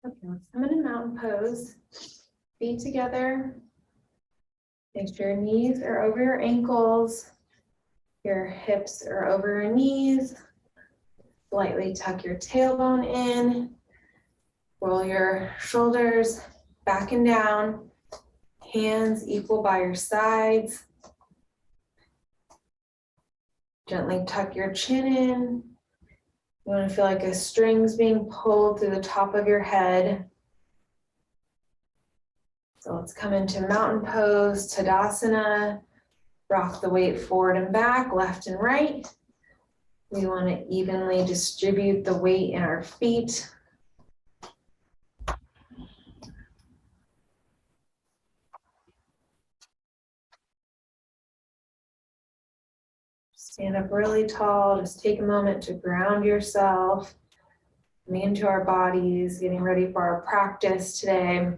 Okay, let's come into mountain pose. Feet together. Make sure your knees are over your ankles. Your hips are over your knees. Slightly tuck your tailbone in. Roll your shoulders back and down. Hands equal by your sides. Gently tuck your chin in. You want to feel like a string's being pulled through the top of your head. So let's come into mountain pose, Tadasana. Rock the weight forward and back, left and right. We want to evenly distribute the weight in our feet. Stand up really tall. Just take a moment to ground yourself, coming into our bodies, getting ready for our practice today.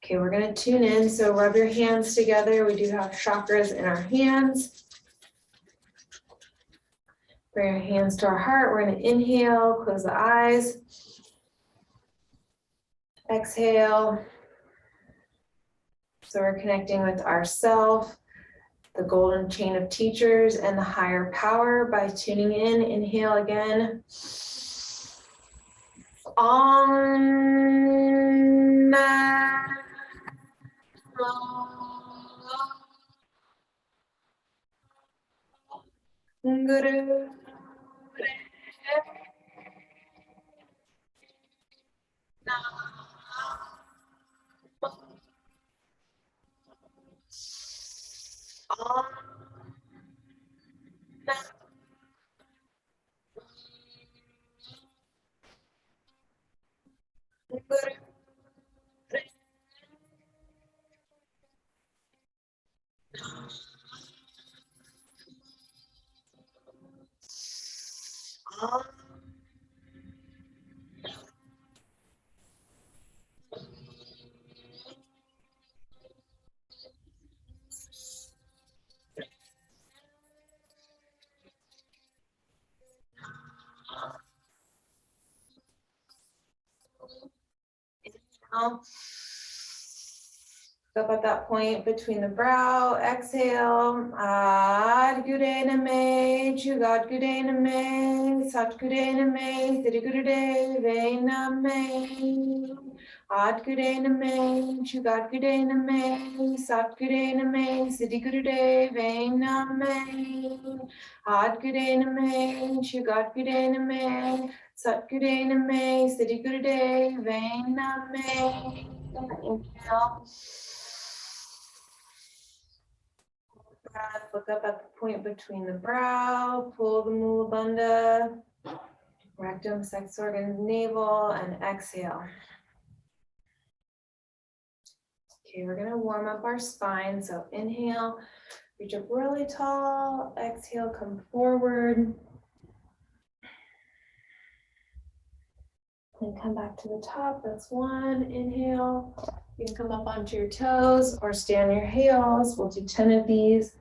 Okay, we're going to tune in. So rub your hands together. We do have chakras in our hands. Bring our hands to our heart. We're going to inhale, close the eyes. Exhale. So we're connecting with ourself, the golden chain of teachers, and the higher power by tuning in. Inhale again. Om. Guru. Up at that point between the brow, exhale. Ad Gudename, Jugat Gudename, Sat Gudename, Siddhi Gudeve Name. Ad Gudename, Jugat Gudename, Sat Gudename, Siddhi Gudeve Name. Ad Gudename, Jugat Gudename, Sat Gudename, Siddhi Gudeve Name. Inhale. Breath, look up at the point between the brow, pull the Mula Bandha, rectum, sex organs, navel, and exhale. Okay, we're gonna warm up our spine. So inhale, reach up really tall, exhale, come forward. And come back to the top, that's one, inhale. You can come up onto your toes or stay on your heels. We'll do 10 of these.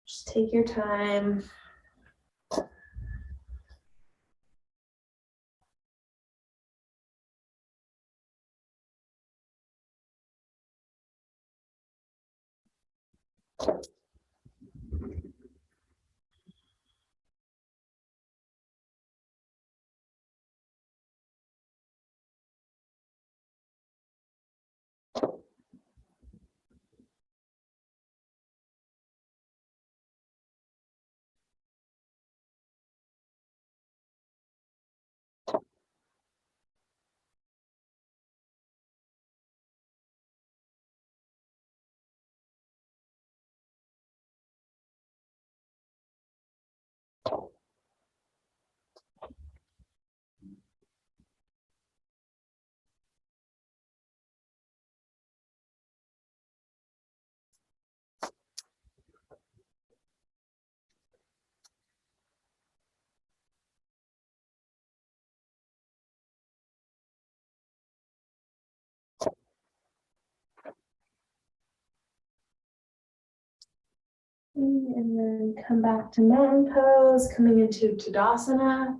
Just take your time. And then come back to mountain pose, coming into Tadasana.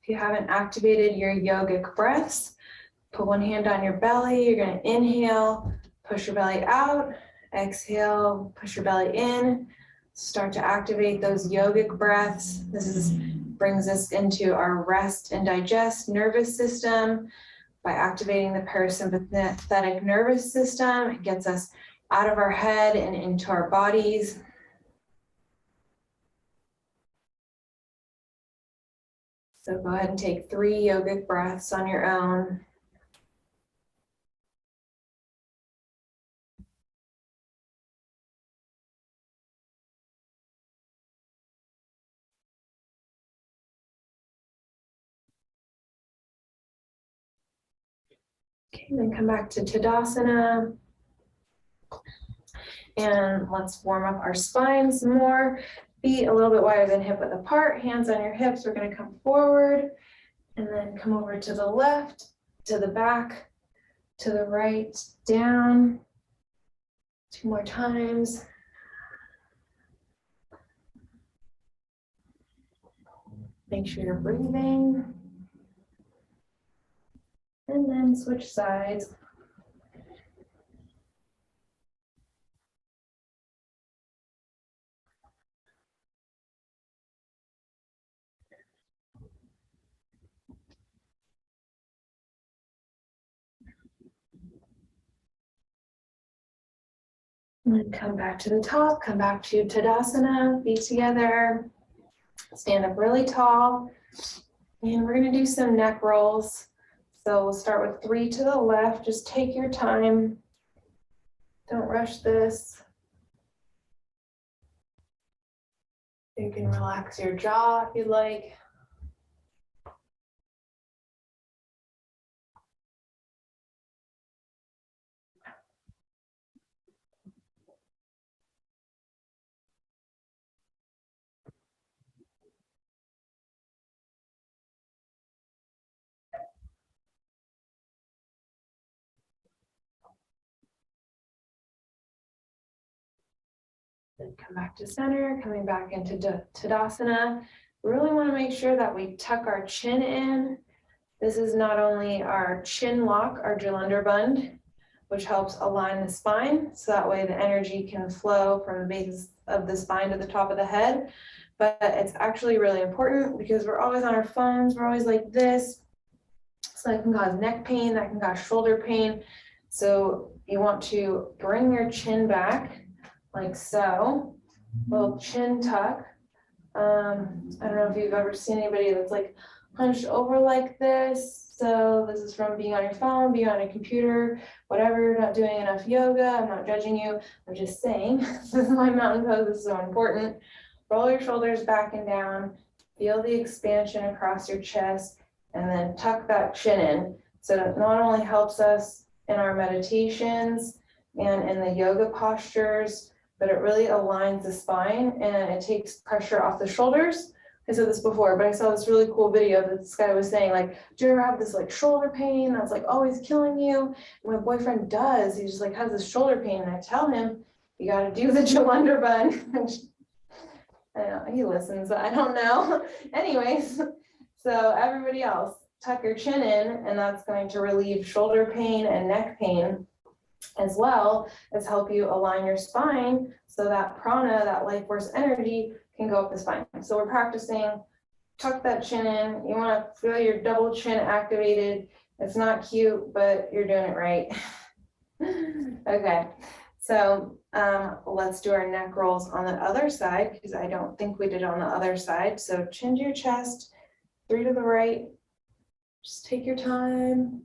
If you haven't activated your yogic breaths, put one hand on your belly. You're going to inhale, push your belly out, exhale, push your belly in. Start to activate those yogic breaths. Brings us into our rest and digest nervous system. By activating the parasympathetic nervous system, it gets us out of our head and into our bodies. So go ahead and take 3 yogic breaths on your own. Okay, then come back to Tadasana. And let's warm up our spine some more. Feet a little bit wider than hip width apart, hands on your hips. We're going to come forward and then come over to the left, to the back, to the right, down. 2 more times. Make sure you're breathing. And then switch sides. And then come back to the top, come back to Tadasana, feet together. Stand up really tall. And we're going to do some neck rolls. So we'll start with 3 to the left. Just take your time. Don't rush this. You can relax your jaw if you'd like. Then come back to center, coming back into Tadasana. We really want to make sure that we tuck our chin in. This is not only our chin lock, our Jalandhar, which helps align the spine, so that way the energy can flow from the base of the spine to the top of the head. But it's actually really important because we're always on our phones, we're always like this. So that can cause neck pain, that can cause shoulder pain. So you want to bring your chin back like so, little chin tuck. I don't know if you've ever seen anybody that's like hunched over like this. So this is from being on your phone, being on a computer, whatever, not doing enough yoga. I'm not judging you. I'm just saying, this is my mountain pose. This is so important. Roll your shoulders back and down. Feel the expansion across your chest and then tuck that chin in. So it not only helps us in our meditations and in the yoga postures, but it really aligns the spine and it takes pressure off the shoulders. I said this before, but I saw this really cool video that this guy was saying, like, do you ever have this like shoulder pain that's like always killing you? And my boyfriend does. He just like has this shoulder pain, and I tell him, you got to do the Jalandhar. I know he listens, but I don't know. Anyways, so everybody else, tuck your chin in, and that's going to relieve shoulder pain and neck pain, as well as help you align your spine so that prana, that life force energy, can go up the spine. So we're practicing, tuck that chin in. You want to feel your double chin activated. It's not cute, but you're doing it right. Okay, so let's do our neck rolls on the other side, because I don't think we did on the other side. So chin to your chest, 3 to the right. Just take your time.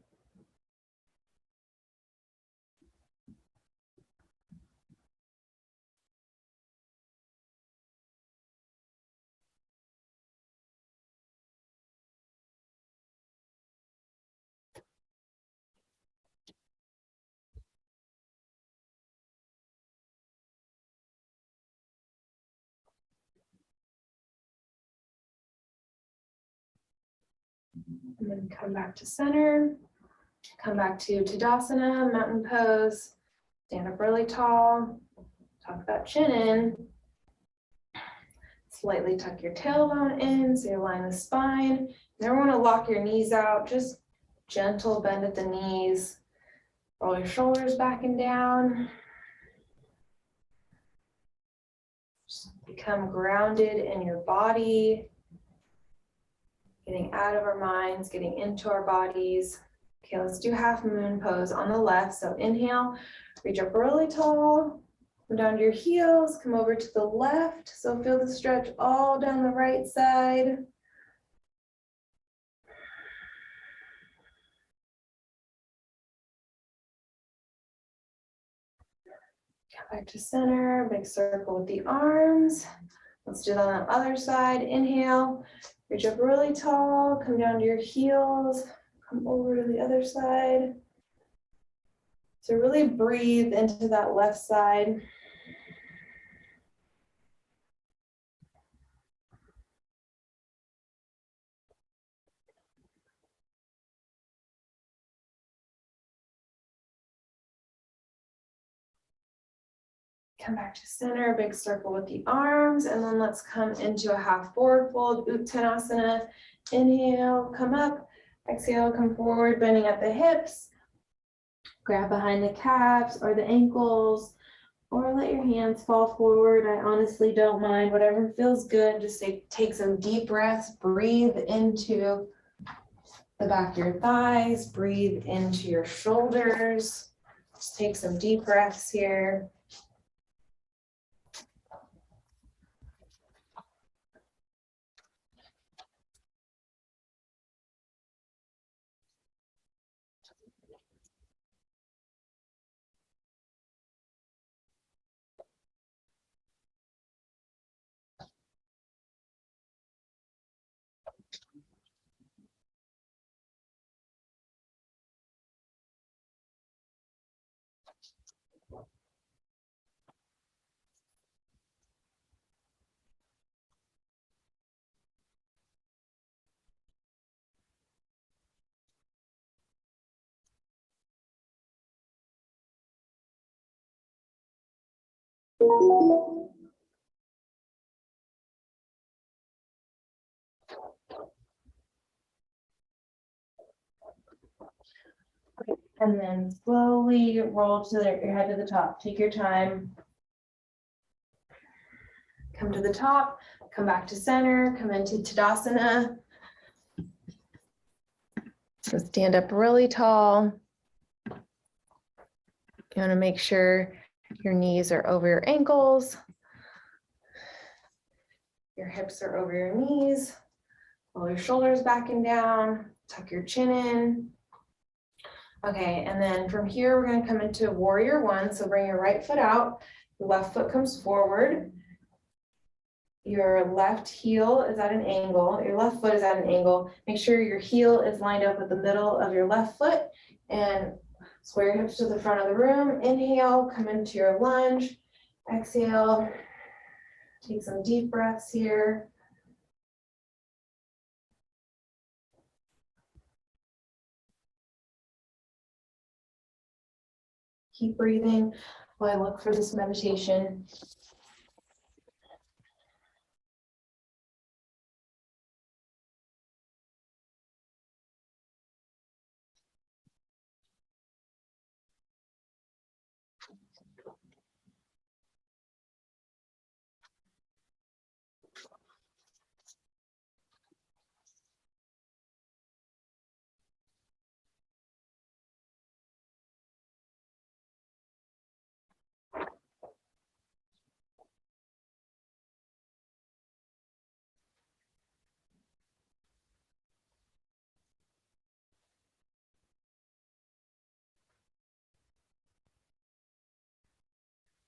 And then come back to center. Come back to Tadasana, mountain pose. Stand up really tall. Tuck that chin in. Slightly tuck your tailbone in so you line the spine. Never want to lock your knees out, just gentle bend at the knees. Roll your shoulders back and down. Just become grounded in your body. Getting out of our minds, getting into our bodies. Okay, let's do half moon pose on the left. So inhale, reach up really tall. Come down to your heels, come over to the left. So feel the stretch all down the right side. Come back to center, big circle with the arms. Let's do that on the other side. Inhale, reach up really tall, come down to your heels, come over to the other side. So really breathe into that left side. Come back to center, big circle with the arms, and then let's come into a half forward fold, Uttanasana. Inhale, come up. Exhale, come forward, bending at the hips. Grab behind the calves or the ankles, or let your hands fall forward. I honestly don't mind, whatever feels good. Just take some deep breaths, breathe into the back of your thighs, breathe into your shoulders. Just take some deep breaths here. And then slowly roll to your head to the top. Take your time. Come to the top, come back to center, come into Tadasana. So stand up really tall. You want to make sure your knees are over your ankles. Your hips are over your knees. Roll your shoulders back and down. Tuck your chin in. Okay, and then from here, we're going to come into warrior one. So bring your right foot out. Your left foot comes forward. Your left heel is at an angle. Your left foot is at an angle. Make sure your heel is lined up with the middle of your left foot. And sway your hips to the front of the room. Inhale, come into your lunge. Exhale. Take some deep breaths here. Keep breathing while I look for this meditation.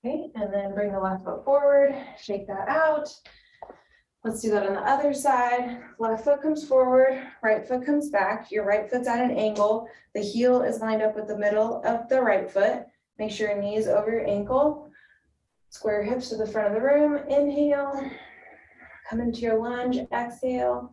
Okay, and then bring the left foot forward, shake that out. Let's do that on the other side. Left foot comes forward, right foot comes back. Your right foot's at an angle. The heel is lined up with the middle of the right foot. Make sure your knee is over your ankle. Square your hips to the front of the room. Inhale, come into your lunge, exhale.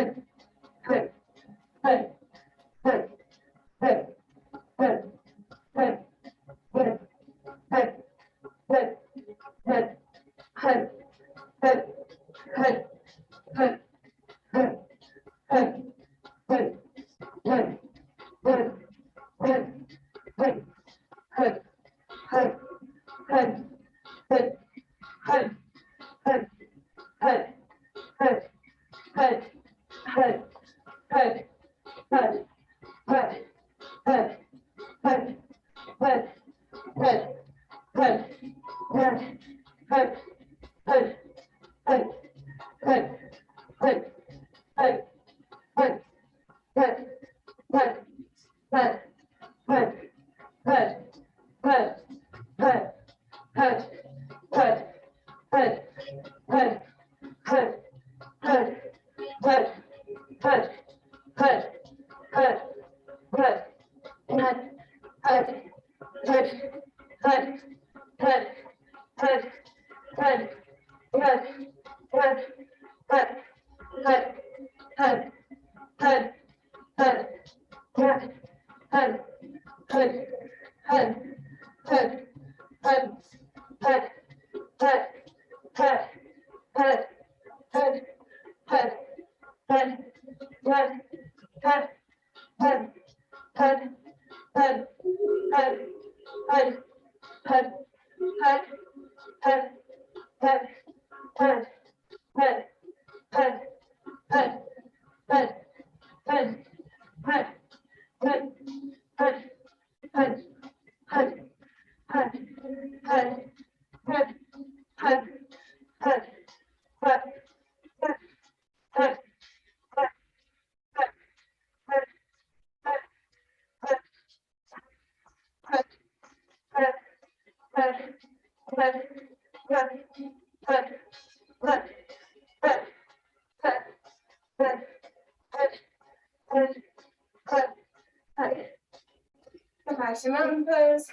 Come back to mountain pose.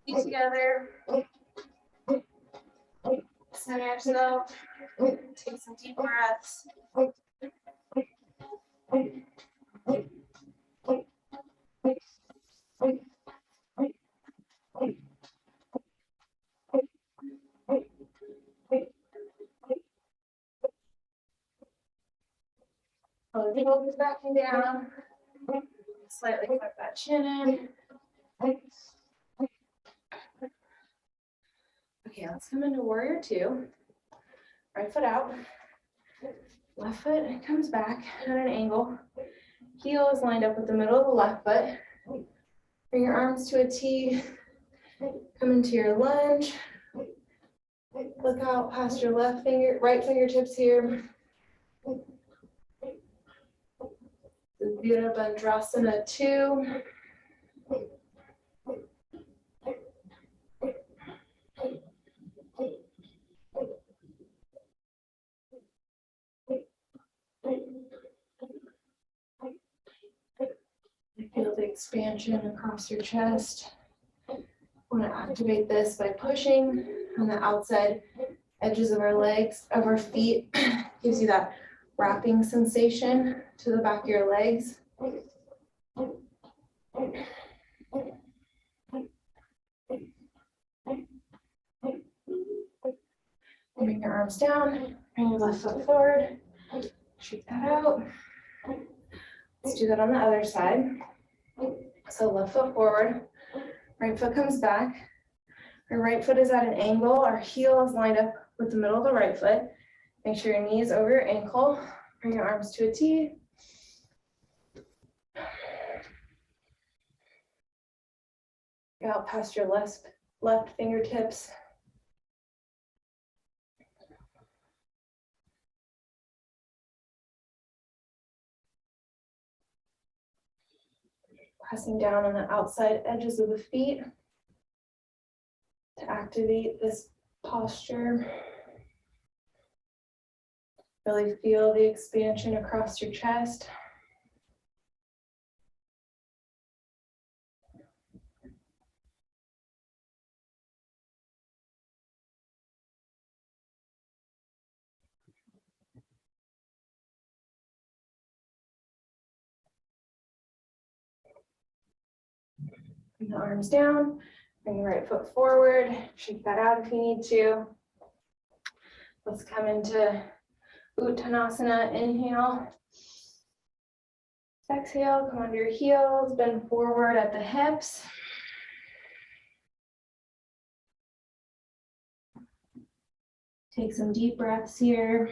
Feet together. Center yourself. Take some deep breaths. Pull the shoulders back and down. Slightly tuck that chin in. Okay, let's come into warrior two. Right foot out. Left foot comes back at an angle. Heel is lined up with the middle of the left foot. Bring your arms to a T. Come into your lunge. Look out past your right fingertips here. Virabhadrasana 2. Feel the expansion across your chest. Want to activate this by pushing on the outside edges of our legs, of our feet. Gives you that wrapping sensation to the back of your legs. Bring your arms down, bring your left foot forward, shake that out. Let's do that on the other side. So left foot forward, right foot comes back. Our right foot is at an angle, our heel is lined up with the middle of the right foot. Make sure your knee is over your ankle. Bring your arms to a T. Out past your left fingertips. Pressing down on the outside edges of the feet to activate this posture. Really feel the expansion across your chest. Bring the arms down, bring your right foot forward, shake that out if you need to. Let's come into Uttanasana. Inhale. Exhale, come onto your heels, bend forward at the hips. Take some deep breaths here.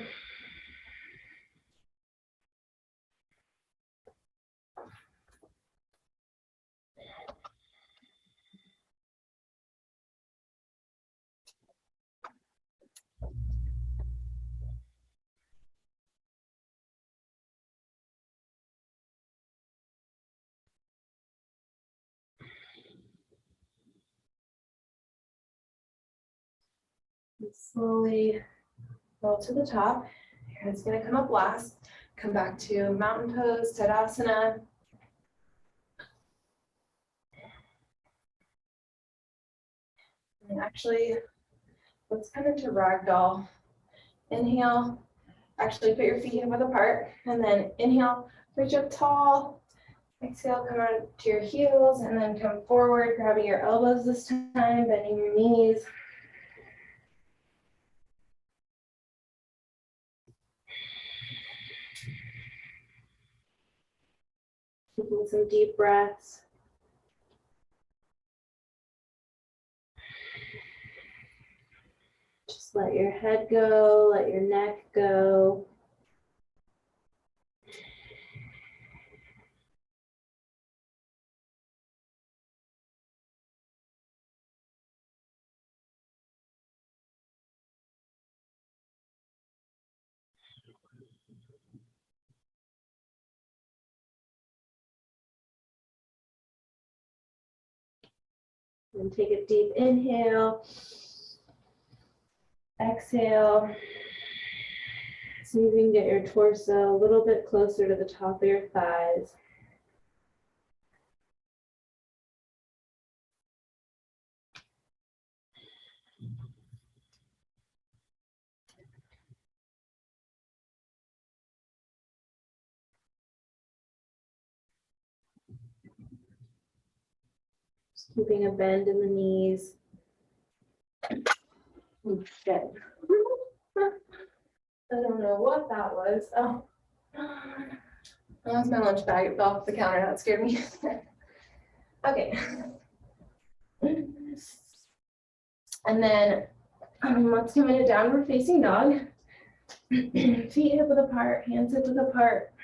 And slowly roll to the top. Your head's gonna come up last. Come back to mountain pose, Tadasana. And actually, let's come into ragdoll. Inhale, actually put your feet hip width apart, and then inhale, reach up tall. Exhale, come on to your heels, and then come forward, grabbing your elbows this time, bending your knees. Taking some deep breaths. Just let your head go, let your neck go. And take a deep inhale. Exhale. See if you can get your torso a little bit closer to the top of your thighs. Just keeping a bend in the knees. Oh, shit. I don't know what that was. Oh, that's my lunch bag. It fell off the counter. That scared me. Okay. And then let's come into downward facing dog. Feet hip width apart, hands hip width apart.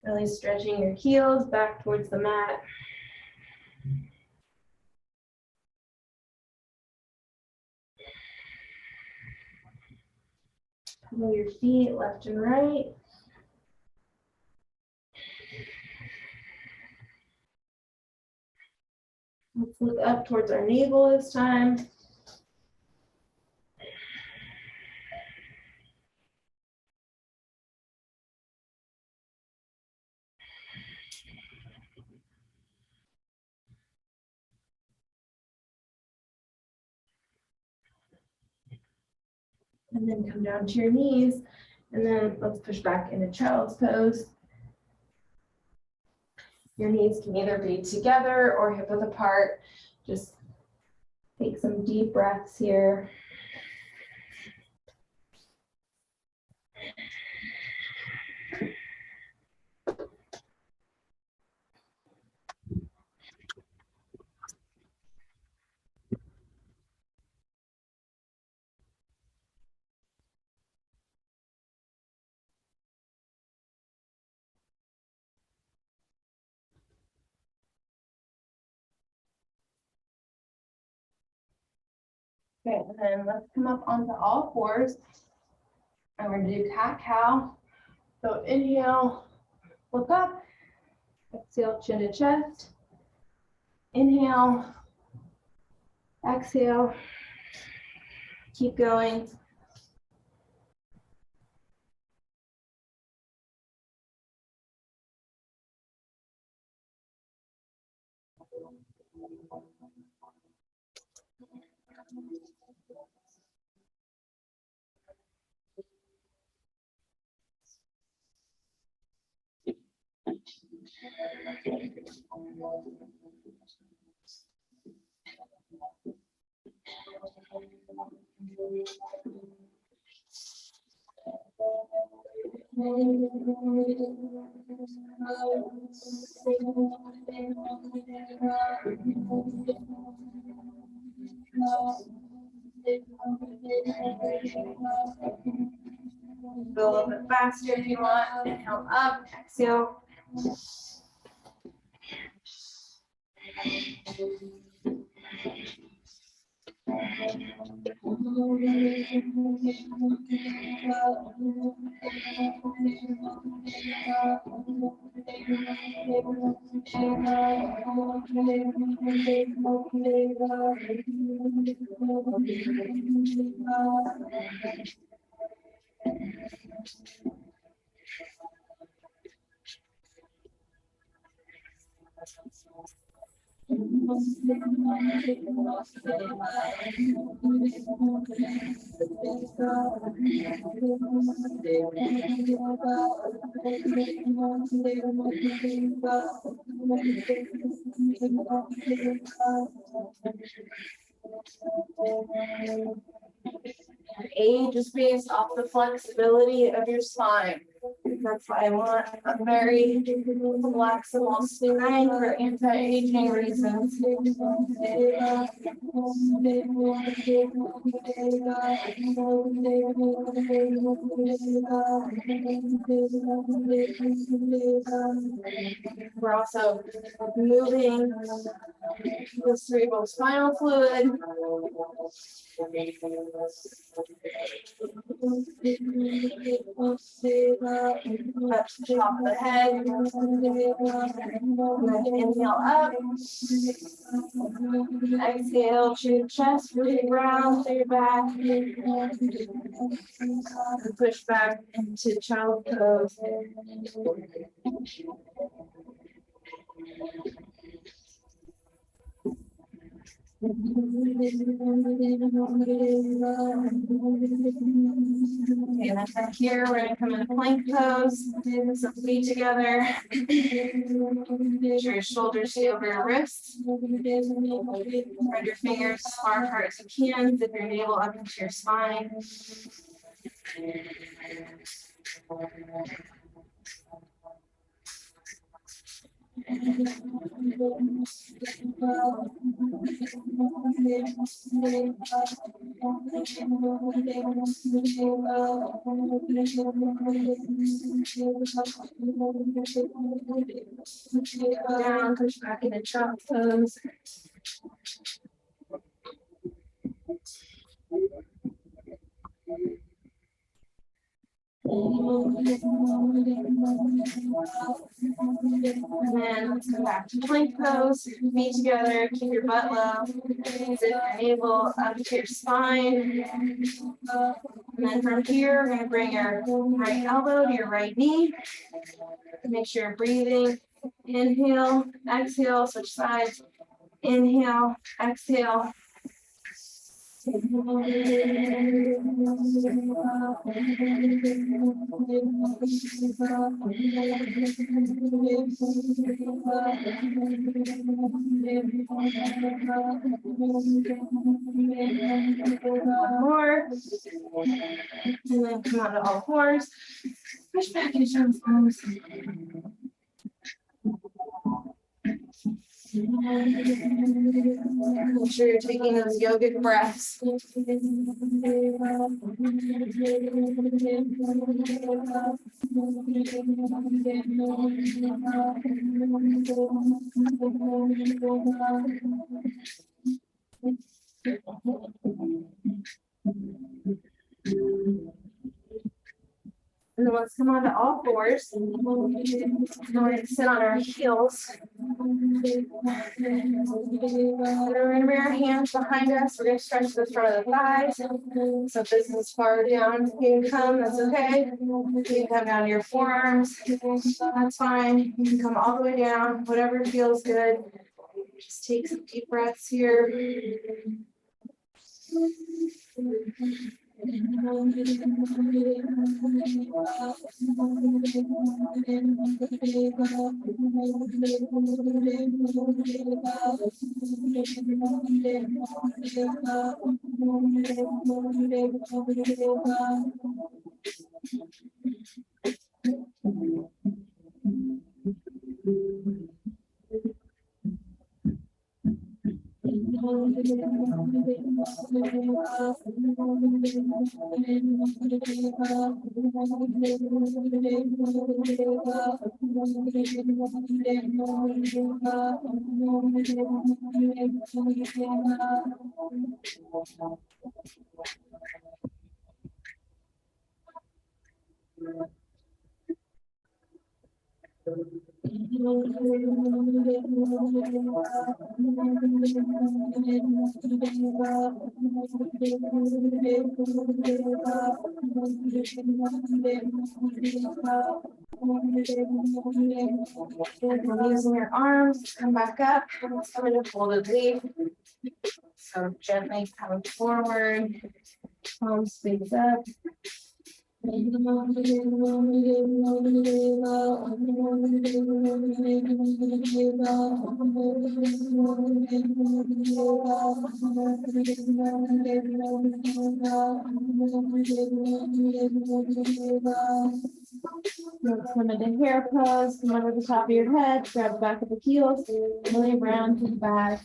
Really stretching your heels back towards the mat. Pull your feet left and right. Let's look up towards our navel this time. And then come down to your knees. And then let's push back into child's pose. Your knees can either be together or hip width apart. Just take some deep breaths here. Okay, and then let's come up onto all fours. And we're gonna do cat-cow. So inhale, look up. Exhale, chin to chest. Inhale. Exhale. Keep going. Go a little bit faster if you want. Inhale up, exhale. Age is based off the flexibility of your spine. That's why I want a very flexible spine for anti-aging reasons. We're also moving the cerebral spinal fluid. Up to the top of the head. And then inhale up. Exhale to your chest, really round through your back. And push back into child pose. Okay, and then from here, we're going to come into plank pose. So feet together. Make sure your shoulders stay over your wrists. Spread your fingers as far apart as you can. Zip your navel up into your spine. Down, push back into chop pose. And then let's come back to plank pose. Feet together, keep your butt low. Zip your navel up to your spine. And then from here, we're going to bring your right elbow to your right knee. Make sure you're breathing. Inhale, exhale, switch sides. Inhale, exhale. One more. And then come on to all fours. Push back into child's pose. Make sure you're taking those yogic breaths. And then let's come on to all fours. And we're going to sit on our heels. And we're going to bring our hands behind us. We're going to stretch the front of the thighs. So if this is far down, you can come, that's okay. You can come down to your forearms. That's fine. You can come all the way down, whatever feels good. Just take some deep breaths here. Using your arms, come back up. I'm going to folded leaf. So gently come forward, palms face up. Come into hair pose, come over the top of your head, grab the back of the heels, lay around to the back.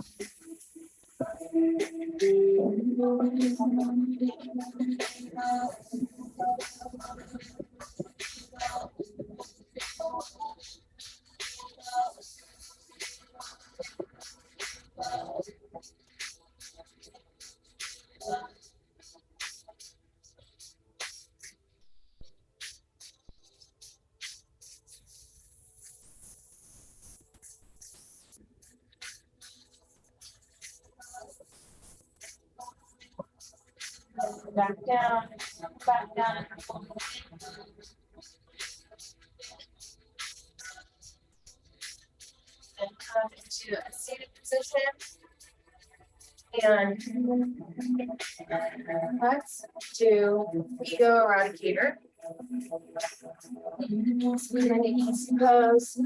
Back down, back down. And come into a seated position. And let's do ego eradicator. Squeeze into easy pose.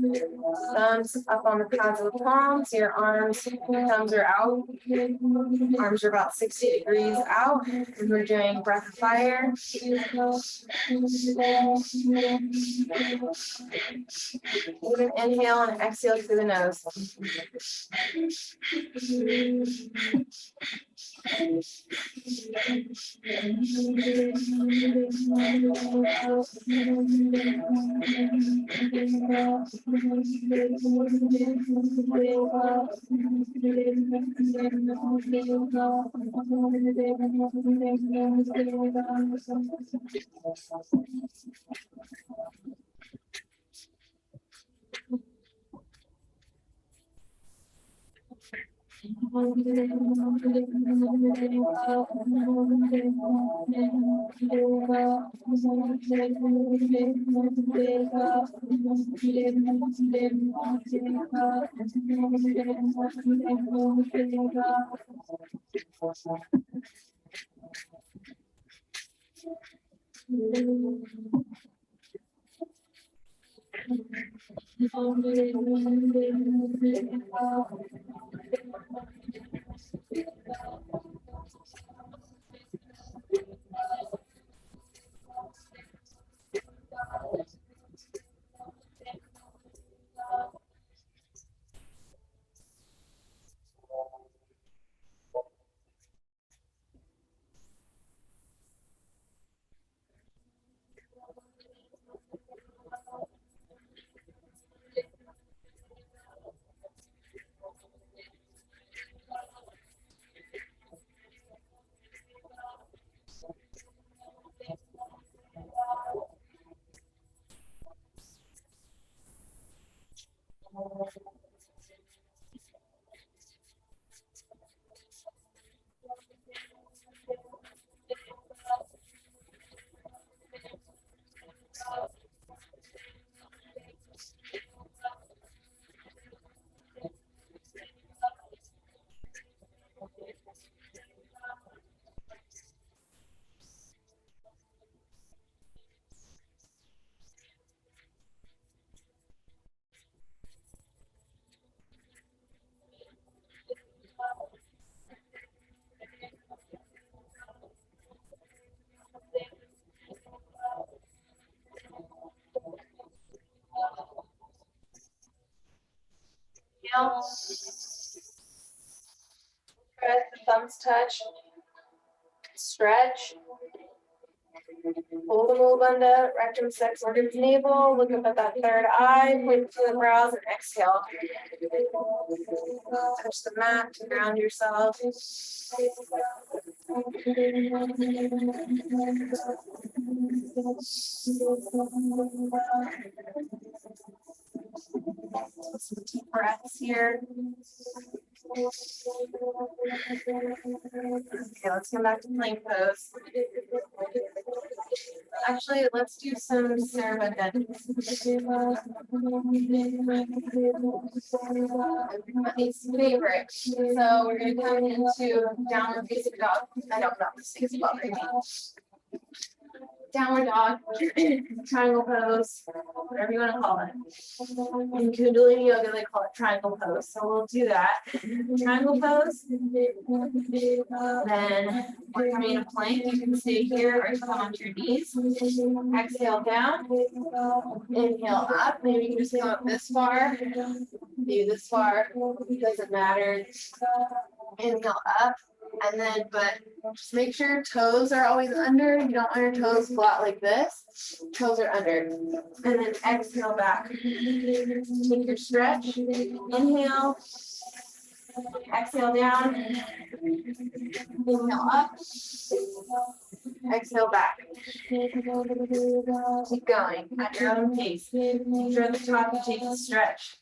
Thumbs up on the pads of the palms. Your arms, thumbs are out. Arms are about 60 degrees out. And we're doing breath of fire. Inhale and exhale through the nose. Inhale. Press the thumbs touch. Stretch. Hold the Mulabandha, rectum, sex organs, navel. Look up at that third eye. Point to the brows and exhale. Touch the mat to ground yourself. Some deep breaths here. Okay, let's come back to plank pose. Actually, let's do some Sarva bends. Everybody's favorite. So we're going to come into downward facing dog. I don't know, this thing's bothering me. Downward dog, triangle pose, whatever you want to call it. In Kundalini yoga, they call it triangle pose. So we'll do that. Triangle pose. Then we're coming in a plank. You can stay here or come onto your knees. Exhale down. Inhale up. Maybe you can just come up this far. Maybe this far. Doesn't matter. Inhale up. And then, but just make sure your toes are always under. You don't want your toes flat like this. Toes are under. And then exhale back. Take your stretch. Inhale. Exhale down. Inhale up. Exhale back. Keep going at your own pace. If you're at the top, you take the stretch.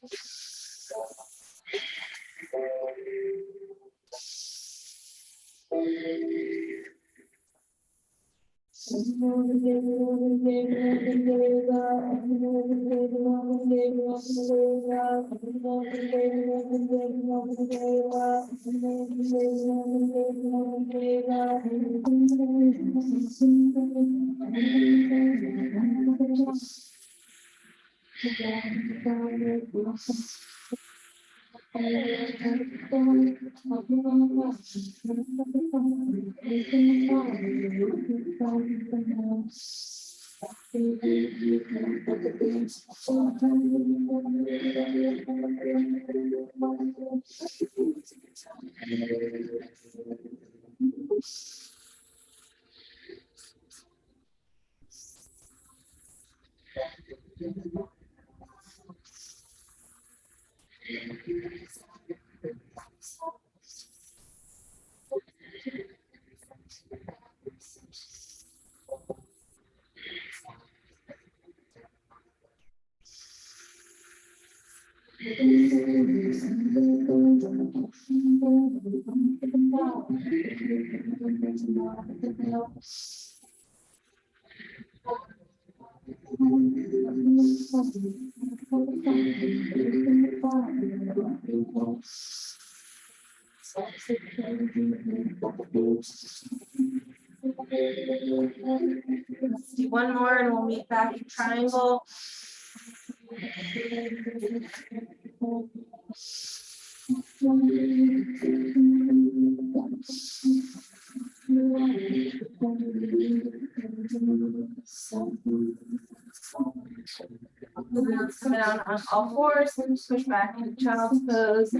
Let's do one more and we'll meet back in triangle. Let's come down on all fours and push back into child's pose.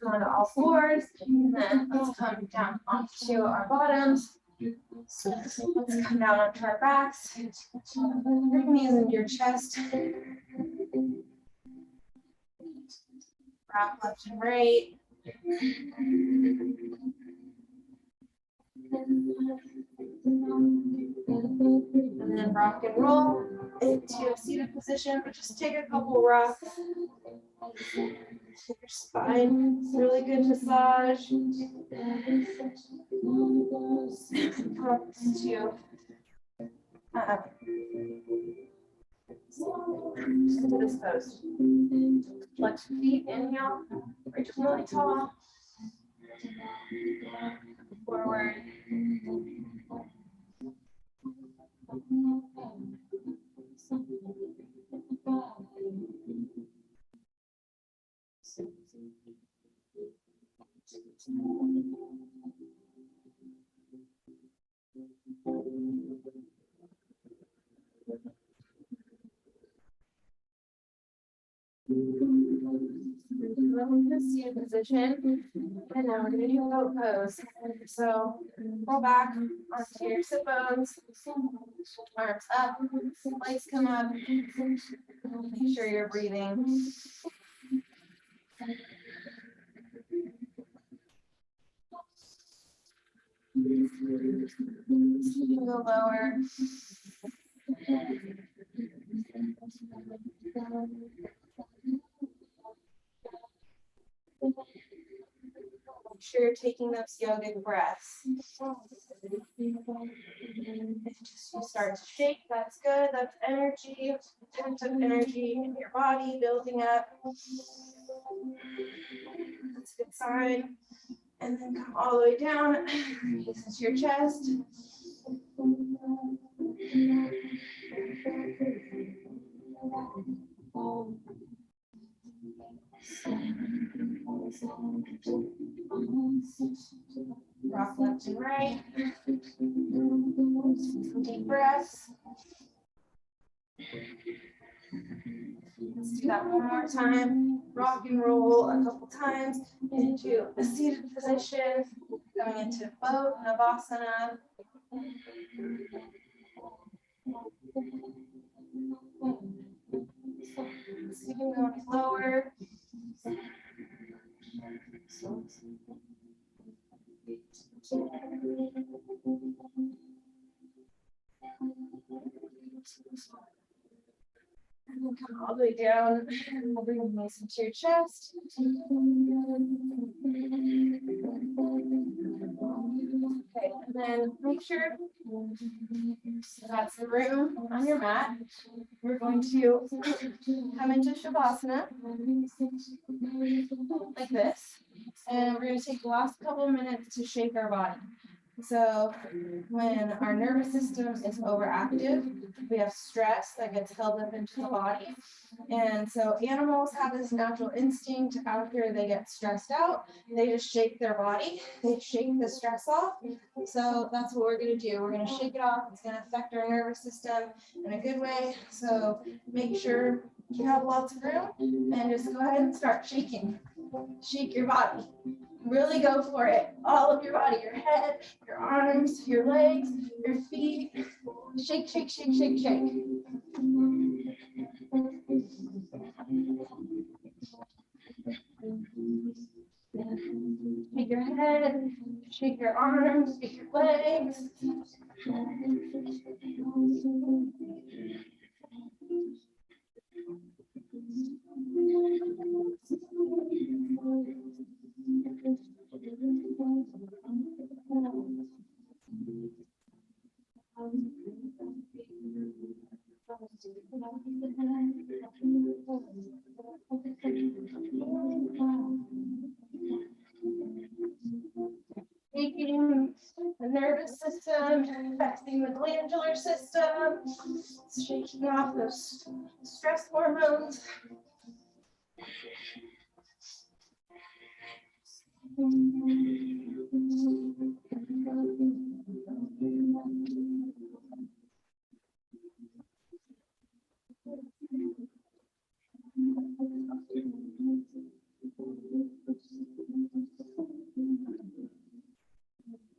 On all fours, and then let's come down onto our bottoms. So let's come down onto our backs. Bring knees into your chest. Rock left and right. And then rock and roll into a seated position, but just take a couple rocks. Your spine, really good massage. Come up to this pose. Flex your feet, inhale, reach really tall. Forward. into the seated position. And now we're gonna do a boat pose. So roll back onto your sit bones, arms up, legs come up. Make sure you're breathing. You can go lower. Make sure you're taking those yogic breaths. If you start to shake, that's good. That's energy, pent up energy in your body building up. That's a good sign. And then come all the way down, faces your chest. Rock left and right. Some deep breaths. Let's do that one more time. Rock and roll a couple times into a seated position, going into boat navasana. So you can go lower. And then come all the way down. We'll bring the knees into your chest. Okay, and then make sure that's the room on your mat. We're going to come into Shavasana like this. And we're going to take the last couple of minutes to shake our body. So when our nervous system is overactive, we have stress that gets held up into the body. And so animals have this natural instinct after they get stressed out, they just shake their body, they shake the stress off. So that's what we're going to do. We're going to shake it off. It's going to affect our nervous system in a good way. So make sure you have lots of room and just go ahead and start shaking. Shake your body. Really go for it. All of your body, your head, your arms, your legs, your feet. Shake, shake, shake, shake, shake. Shake your head, shake your arms, shake your legs. Shaking the nervous system, affecting the glandular system, shaking off those stress hormones.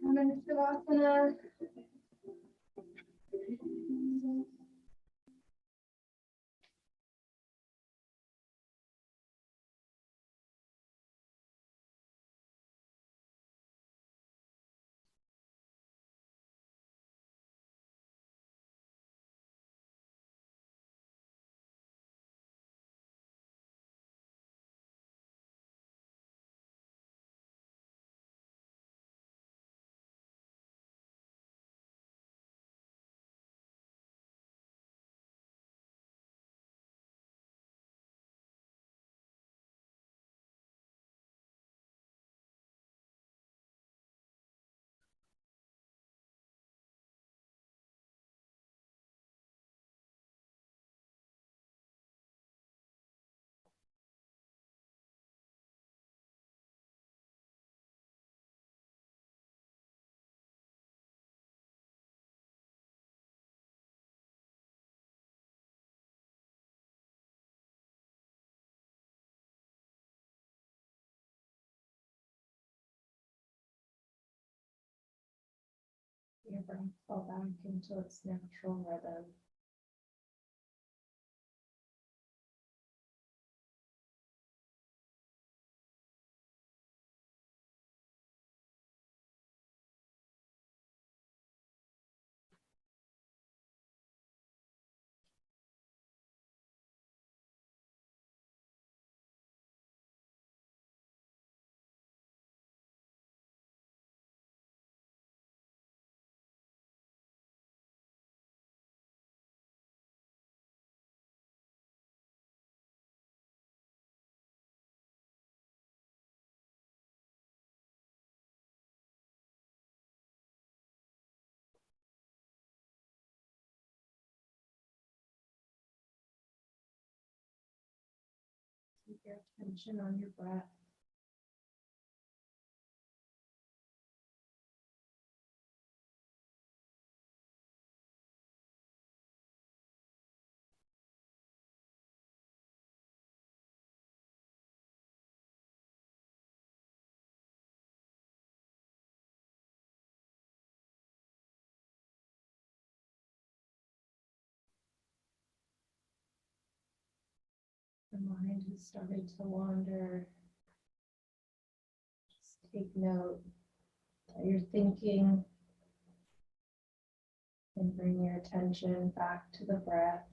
Come into Shavasana. breath fall back into its natural rhythm. Keep your attention on your breath. The mind has started to wander. Just take note that you're thinking and bring your attention back to the breath.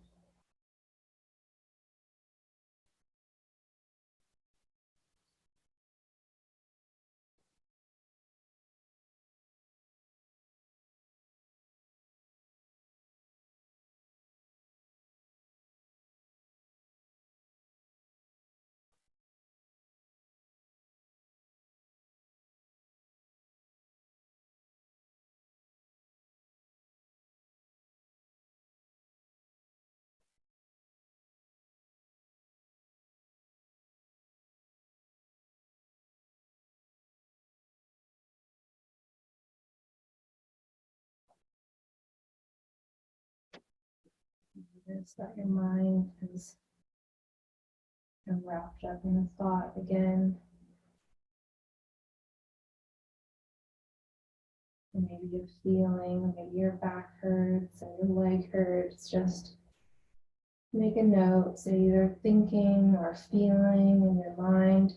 Notice that your mind is wrapped up in a thought again. And maybe you're feeling, maybe your back hurts and your leg hurts. Just make a note, say either thinking or feeling in your mind.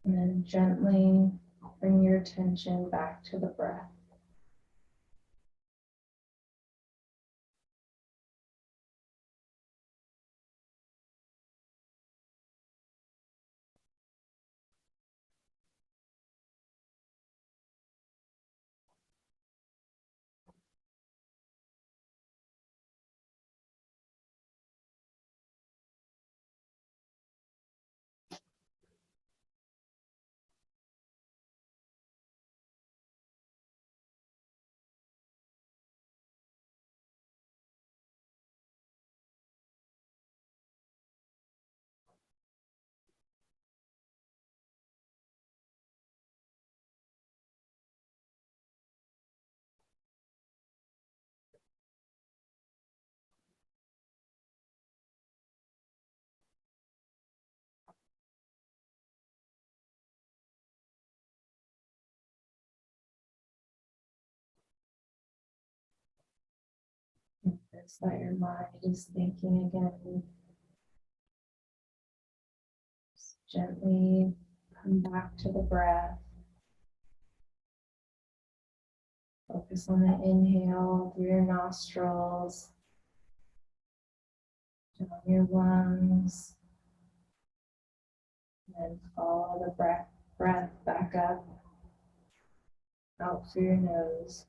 And then gently bring your attention back to the breath. Notice that your mind is thinking again. Just gently come back to the breath. Focus on the inhale through your nostrils, down your lungs, and then follow the breath back up, out through your nose.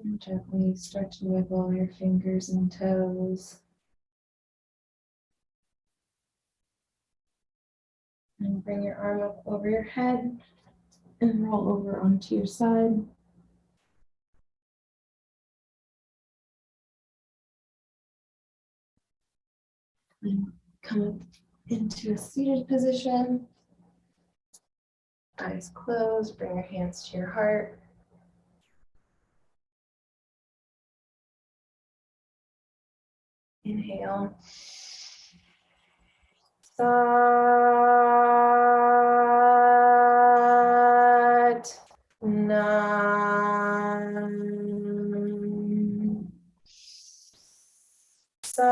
And gently start to wiggle your fingers and toes. And bring your arm up over your head and roll over onto your side. And come up into a seated position. Eyes closed, bring your hands to your heart. Inhale. Sat Nam. Sat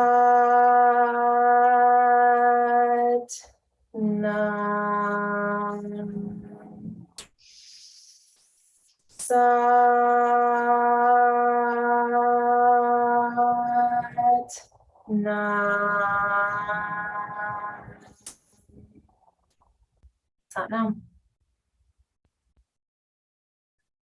Nam. Sat Nam. Sat Nam.